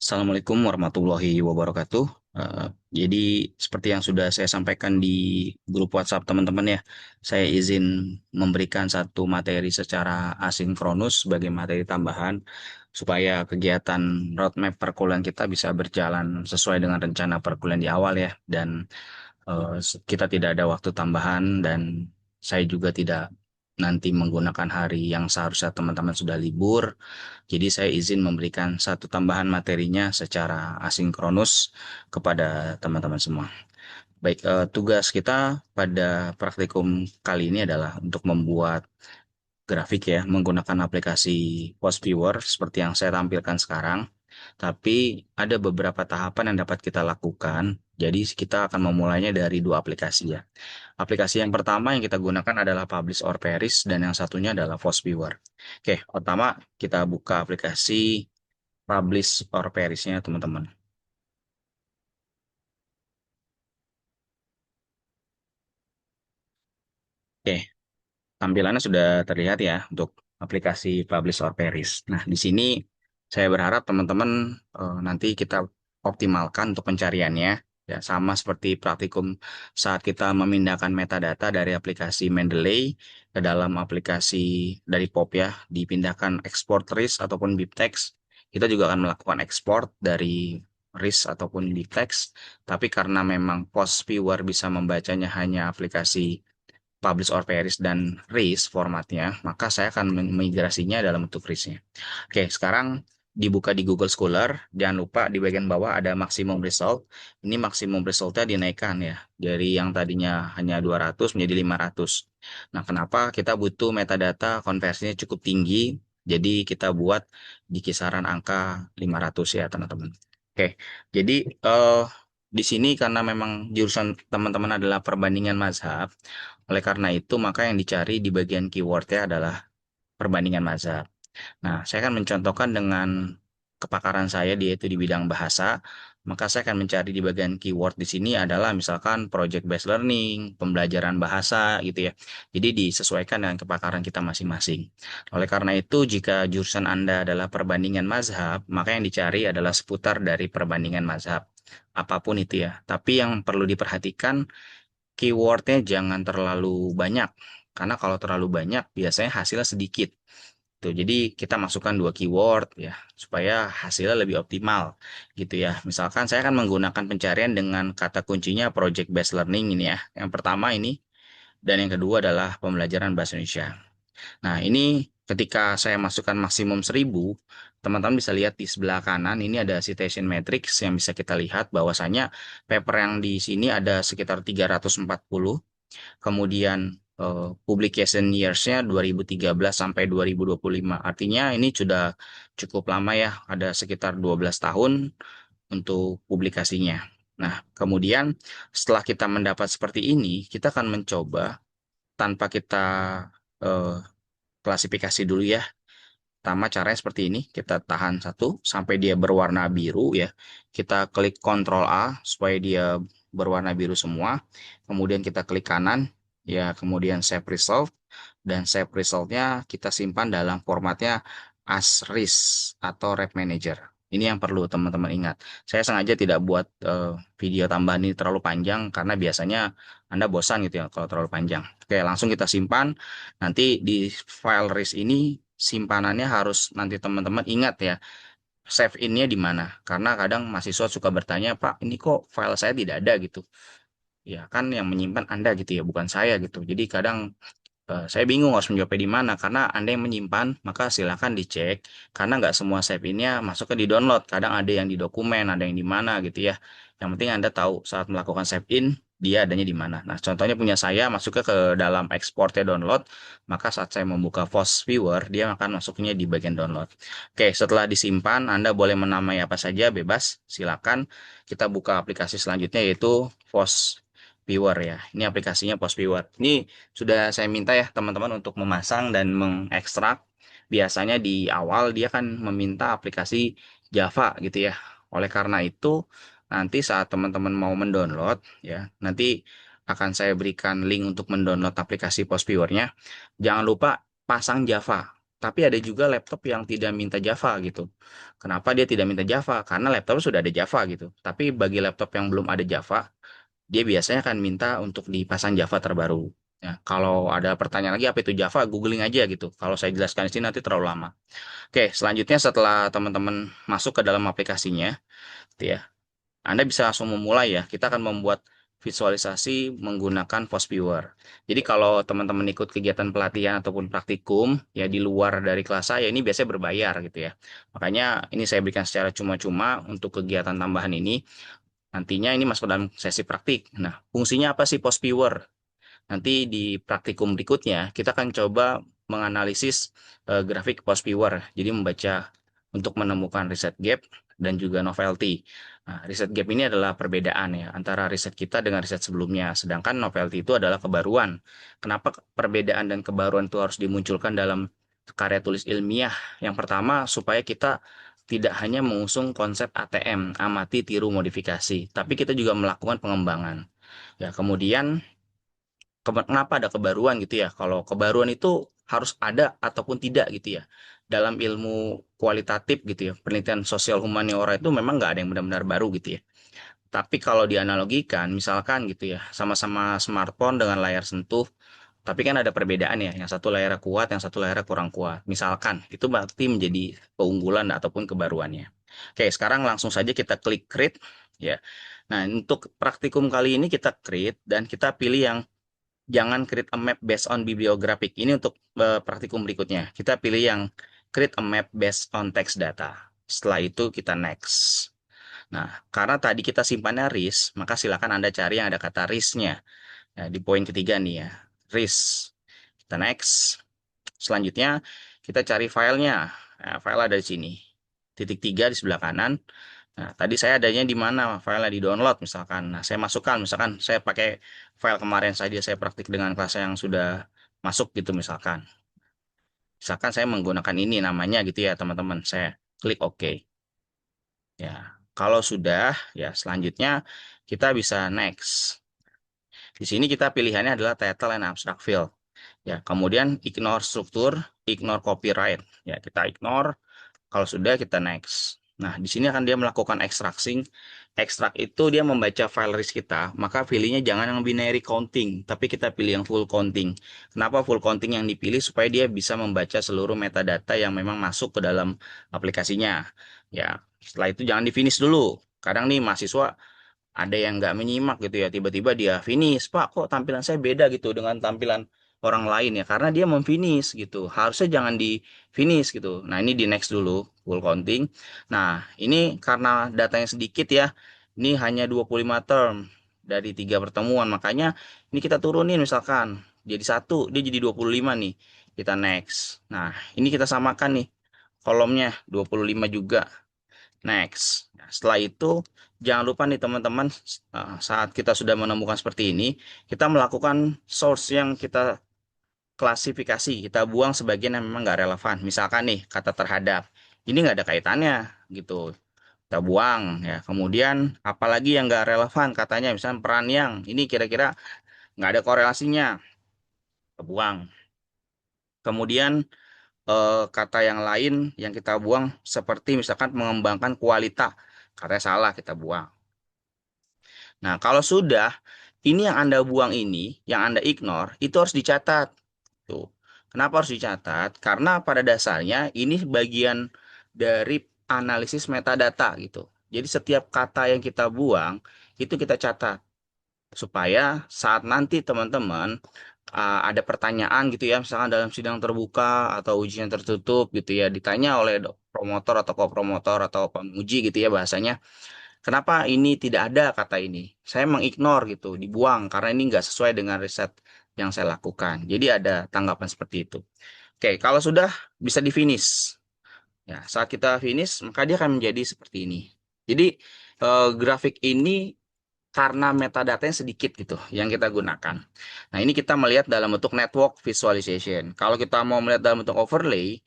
Assalamualaikum warahmatullahi wabarakatuh. Jadi seperti yang sudah saya sampaikan di grup WhatsApp teman-teman ya, saya izin memberikan satu materi secara asinkronus sebagai materi tambahan supaya kegiatan roadmap perkuliahan kita bisa berjalan sesuai dengan rencana perkuliahan di awal ya, dan kita tidak ada waktu tambahan dan saya juga tidak nanti menggunakan hari yang seharusnya teman-teman sudah libur. Jadi saya izin memberikan satu tambahan materinya secara asinkronus kepada teman-teman semua. Baik, tugas kita pada praktikum kali ini adalah untuk membuat grafik ya menggunakan aplikasi Post Viewer seperti yang saya tampilkan sekarang. Tapi ada beberapa tahapan yang dapat kita lakukan. Jadi kita akan memulainya dari dua aplikasi ya. Aplikasi yang pertama yang kita gunakan adalah Publish or Perish dan yang satunya adalah Post Viewer. Oke, pertama kita buka aplikasi Publish or Perish-nya teman-teman. Oke, tampilannya sudah terlihat ya untuk aplikasi Publish or Perish. Nah, di sini saya berharap teman-teman nanti kita optimalkan untuk pencariannya. Ya, sama seperti praktikum saat kita memindahkan metadata dari aplikasi Mendeley ke dalam aplikasi dari POP ya, dipindahkan export RIS ataupun BibTeX. Kita juga akan melakukan ekspor dari RIS ataupun BibTeX. Tapi karena memang Post Viewer bisa membacanya hanya aplikasi Publish or Perish dan RIS formatnya, maka saya akan memigrasinya dalam bentuk RIS-nya. Oke, sekarang dibuka di Google Scholar. Jangan lupa di bagian bawah ada maximum result. Ini maximum resultnya dinaikkan ya, dari yang tadinya hanya 200 menjadi 500. Nah, kenapa kita butuh metadata konversinya cukup tinggi? Jadi kita buat di kisaran angka 500 ya, teman-teman. Oke, jadi di sini karena memang jurusan teman-teman adalah perbandingan mazhab, oleh karena itu, maka yang dicari di bagian keywordnya adalah perbandingan mazhab. Nah, saya akan mencontohkan dengan kepakaran saya yaitu di bidang bahasa, maka saya akan mencari di bagian keyword di sini adalah misalkan project based learning, pembelajaran bahasa gitu ya. Jadi disesuaikan dengan kepakaran kita masing-masing. Oleh karena itu, jika jurusan Anda adalah perbandingan mazhab, maka yang dicari adalah seputar dari perbandingan mazhab. Apapun itu ya. Tapi yang perlu diperhatikan keywordnya jangan terlalu banyak, karena kalau terlalu banyak biasanya hasilnya sedikit. Tuh, jadi kita masukkan dua keyword ya supaya hasilnya lebih optimal gitu ya. Misalkan saya akan menggunakan pencarian dengan kata kuncinya project based learning ini ya. Yang pertama ini dan yang kedua adalah pembelajaran bahasa Indonesia. Nah, ini ketika saya masukkan maksimum 1000, teman-teman bisa lihat di sebelah kanan ini ada citation matrix yang bisa kita lihat bahwasanya paper yang di sini ada sekitar 340, kemudian publication years-nya 2013 sampai 2025. Artinya ini sudah cukup lama ya, ada sekitar 12 tahun untuk publikasinya. Nah, kemudian setelah kita mendapat seperti ini, kita akan mencoba tanpa kita eh, klasifikasi dulu ya. Pertama caranya seperti ini, kita tahan satu sampai dia berwarna biru ya. Kita klik Ctrl A supaya dia berwarna biru semua. Kemudian kita klik kanan, ya kemudian save result. Dan save resultnya kita simpan dalam formatnya as RIS atau Rep Manager. Ini yang perlu teman-teman ingat. Saya sengaja tidak buat video tambahan ini terlalu panjang karena biasanya Anda bosan gitu ya kalau terlalu panjang. Oke, langsung kita simpan. Nanti di file RIS ini simpanannya harus nanti teman-teman ingat ya, save in-nya di mana. Karena kadang mahasiswa suka bertanya, Pak, ini kok file saya tidak ada gitu. Ya kan yang menyimpan Anda gitu ya, bukan saya gitu. Jadi kadang saya bingung harus menjawabnya di mana karena Anda yang menyimpan, maka silakan dicek karena nggak semua save in-nya masuk ke di download. Kadang ada yang di dokumen, ada yang di mana gitu ya. Yang penting Anda tahu saat melakukan save in dia adanya di mana. Nah, contohnya punya saya masuknya ke dalam exportnya download, maka saat saya membuka Post Viewer dia akan masuknya di bagian download. Oke, setelah disimpan Anda boleh menamai apa saja bebas, silakan. Kita buka aplikasi selanjutnya yaitu Post Viewer ya. Ini aplikasinya Post Viewer. Ini sudah saya minta ya teman-teman untuk memasang dan mengekstrak. Biasanya di awal dia kan meminta aplikasi Java gitu ya. Oleh karena itu nanti saat teman-teman mau mendownload ya, nanti akan saya berikan link untuk mendownload aplikasi Post Viewer-nya. Jangan lupa pasang Java. Tapi ada juga laptop yang tidak minta Java gitu. Kenapa dia tidak minta Java? Karena laptop sudah ada Java gitu. Tapi bagi laptop yang belum ada Java, dia biasanya akan minta untuk dipasang Java terbaru. Ya, kalau ada pertanyaan lagi apa itu Java, googling aja gitu. Kalau saya jelaskan di sini nanti terlalu lama. Oke, selanjutnya setelah teman-teman masuk ke dalam aplikasinya, gitu ya, Anda bisa langsung memulai ya. Kita akan membuat visualisasi menggunakan Post Viewer. Jadi kalau teman-teman ikut kegiatan pelatihan ataupun praktikum ya di luar dari kelas saya ini biasanya berbayar gitu ya. Makanya ini saya berikan secara cuma-cuma untuk kegiatan tambahan ini. Nantinya ini masuk dalam sesi praktik. Nah, fungsinya apa sih Post Viewer? Nanti di praktikum berikutnya kita akan coba menganalisis grafik post viewer. Jadi membaca untuk menemukan reset gap dan juga novelty. Nah, reset gap ini adalah perbedaan ya antara riset kita dengan riset sebelumnya. Sedangkan novelty itu adalah kebaruan. Kenapa perbedaan dan kebaruan itu harus dimunculkan dalam karya tulis ilmiah? Yang pertama supaya kita tidak hanya mengusung konsep ATM, amati, tiru, modifikasi, tapi kita juga melakukan pengembangan. Ya, kemudian kenapa ada kebaruan gitu ya? Kalau kebaruan itu harus ada ataupun tidak gitu ya. Dalam ilmu kualitatif gitu ya, penelitian sosial humaniora itu memang nggak ada yang benar-benar baru gitu ya. Tapi kalau dianalogikan, misalkan gitu ya, sama-sama smartphone dengan layar sentuh, tapi kan ada perbedaan ya, yang satu layarnya kuat, yang satu layarnya kurang kuat. Misalkan, itu berarti menjadi keunggulan ataupun kebaruannya. Oke, sekarang langsung saja kita klik create ya. Nah, untuk praktikum kali ini kita create dan kita pilih yang jangan create a map based on bibliographic. Ini untuk praktikum berikutnya. Kita pilih yang create a map based on text data. Setelah itu kita next. Nah, karena tadi kita simpannya RIS, maka silakan Anda cari yang ada kata RIS-nya. Nah, di poin ketiga nih ya, RIS. Kita next. Selanjutnya, kita cari filenya. Nah, file ada di sini. Titik tiga di sebelah kanan. Nah, tadi saya adanya di mana filenya di download misalkan. Nah, saya masukkan misalkan saya pakai file kemarin saja saya praktik dengan kelas yang sudah masuk gitu misalkan. Misalkan saya menggunakan ini namanya gitu ya teman-teman. Saya klik OK. Ya, kalau sudah ya selanjutnya kita bisa next. Di sini kita pilihannya adalah title and abstract field. Ya, kemudian ignore struktur, ignore copyright. Ya, kita ignore. Kalau sudah kita next. Nah, di sini akan dia melakukan extracting. Extract itu dia membaca file RIS kita, maka pilihnya jangan yang binary counting, tapi kita pilih yang full counting. Kenapa full counting yang dipilih? Supaya dia bisa membaca seluruh metadata yang memang masuk ke dalam aplikasinya. Ya, setelah itu jangan di finish dulu. Kadang nih mahasiswa ada yang nggak menyimak gitu ya, tiba-tiba dia finish, Pak kok tampilan saya beda gitu dengan tampilan orang lain ya, karena dia memfinish gitu, harusnya jangan di finish gitu. Nah, ini di next dulu, full counting. Nah, ini karena datanya sedikit ya, ini hanya 25 term dari 3 pertemuan, makanya ini kita turunin misalkan jadi satu, dia jadi 25 nih, kita next. Nah, ini kita samakan nih kolomnya 25 juga. Next. Nah, setelah itu, jangan lupa nih teman-teman, saat kita sudah menemukan seperti ini, kita melakukan source yang kita klasifikasi, kita buang sebagian yang memang nggak relevan. Misalkan nih, kata terhadap, ini nggak ada kaitannya gitu. Kita buang ya. Kemudian, apalagi yang nggak relevan katanya, misalnya peran yang, ini kira-kira nggak ada korelasinya, kita buang. Kemudian, kata yang lain yang kita buang, seperti misalkan mengembangkan kualitas, katanya salah, kita buang. Nah, kalau sudah, ini yang Anda buang ini, yang Anda ignore, itu harus dicatat. Tuh. Kenapa harus dicatat? Karena pada dasarnya ini bagian dari analisis metadata gitu. Jadi setiap kata yang kita buang, itu kita catat. Supaya saat nanti teman-teman ada pertanyaan gitu ya, misalkan dalam sidang terbuka atau ujian tertutup gitu ya, ditanya oleh promotor atau kopromotor atau penguji gitu ya bahasanya, kenapa ini tidak ada kata ini? Saya mengignore gitu, dibuang karena ini nggak sesuai dengan riset yang saya lakukan. Jadi ada tanggapan seperti itu. Oke, kalau sudah bisa di finish. Ya, saat kita finish, maka dia akan menjadi seperti ini. Jadi grafik ini karena metadatanya sedikit gitu yang kita gunakan. Nah, ini kita melihat dalam bentuk network visualization. Kalau kita mau melihat dalam bentuk overlay,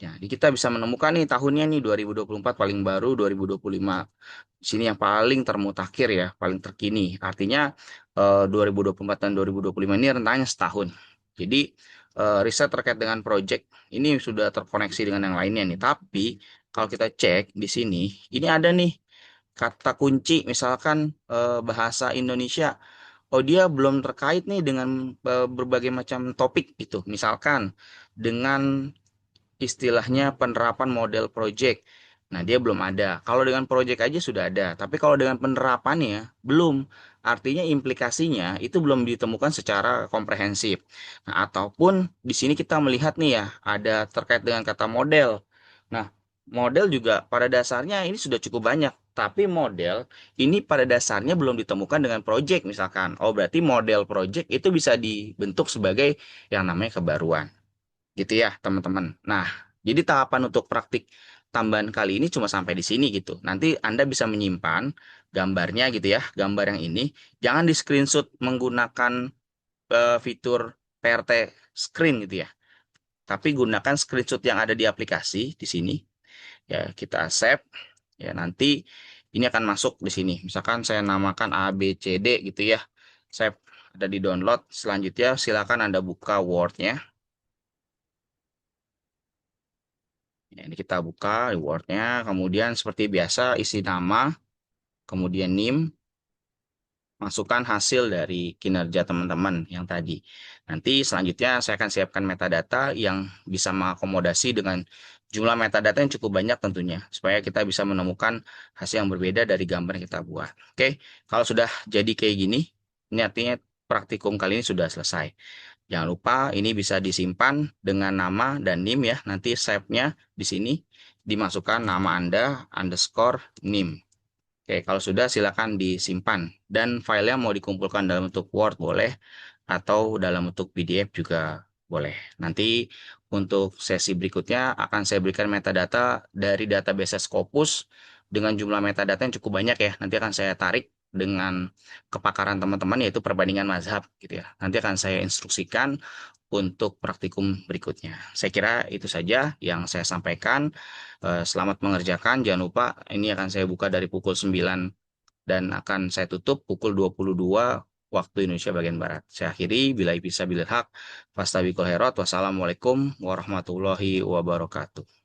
jadi kita bisa menemukan nih tahunnya nih 2024 paling baru, 2025 sini yang paling termutakhir ya, paling terkini. Artinya 2024 dan 2025 ini rentangnya setahun. Jadi riset terkait dengan project ini sudah terkoneksi dengan yang lainnya nih. Tapi kalau kita cek di sini, ini ada nih kata kunci misalkan bahasa Indonesia. Oh, dia belum terkait nih dengan berbagai macam topik gitu. Misalkan dengan istilahnya penerapan model project. Nah, dia belum ada. Kalau dengan project aja sudah ada, tapi kalau dengan penerapannya belum. Artinya implikasinya itu belum ditemukan secara komprehensif. Nah, ataupun di sini kita melihat nih ya, ada terkait dengan kata model. Nah, model juga pada dasarnya ini sudah cukup banyak, tapi model ini pada dasarnya belum ditemukan dengan project misalkan. Oh, berarti model project itu bisa dibentuk sebagai yang namanya kebaruan. Gitu ya, teman-teman. Nah, jadi tahapan untuk praktik tambahan kali ini cuma sampai di sini gitu. Nanti Anda bisa menyimpan gambarnya gitu ya, gambar yang ini. Jangan di screenshot menggunakan fitur PRT screen gitu ya. Tapi gunakan screenshot yang ada di aplikasi di sini. Ya, kita save. Ya, nanti ini akan masuk di sini. Misalkan saya namakan A, B, C, D gitu ya. Save, ada di download. Selanjutnya silakan Anda buka Word-nya. Ya, ini kita buka rewardnya, kemudian seperti biasa isi nama, kemudian NIM, masukkan hasil dari kinerja teman-teman yang tadi. Nanti selanjutnya saya akan siapkan metadata yang bisa mengakomodasi dengan jumlah metadata yang cukup banyak tentunya, supaya kita bisa menemukan hasil yang berbeda dari gambar yang kita buat. Oke, kalau sudah jadi kayak gini, ini artinya praktikum kali ini sudah selesai. Jangan lupa ini bisa disimpan dengan nama dan NIM ya. Nanti save-nya di sini dimasukkan nama Anda underscore NIM. Oke, kalau sudah silakan disimpan. Dan filenya mau dikumpulkan dalam bentuk Word boleh atau dalam bentuk PDF juga boleh. Nanti untuk sesi berikutnya akan saya berikan metadata dari database Scopus dengan jumlah metadata yang cukup banyak ya. Nanti akan saya tarik dengan kepakaran teman-teman yaitu perbandingan mazhab gitu ya. Nanti akan saya instruksikan untuk praktikum berikutnya. Saya kira itu saja yang saya sampaikan. Selamat mengerjakan. Jangan lupa ini akan saya buka dari pukul 9 dan akan saya tutup pukul 22 waktu Indonesia bagian Barat. Saya akhiri, bila bisa bilil haq, fastabiqul khairat, wassalamualaikum warahmatullahi wabarakatuh.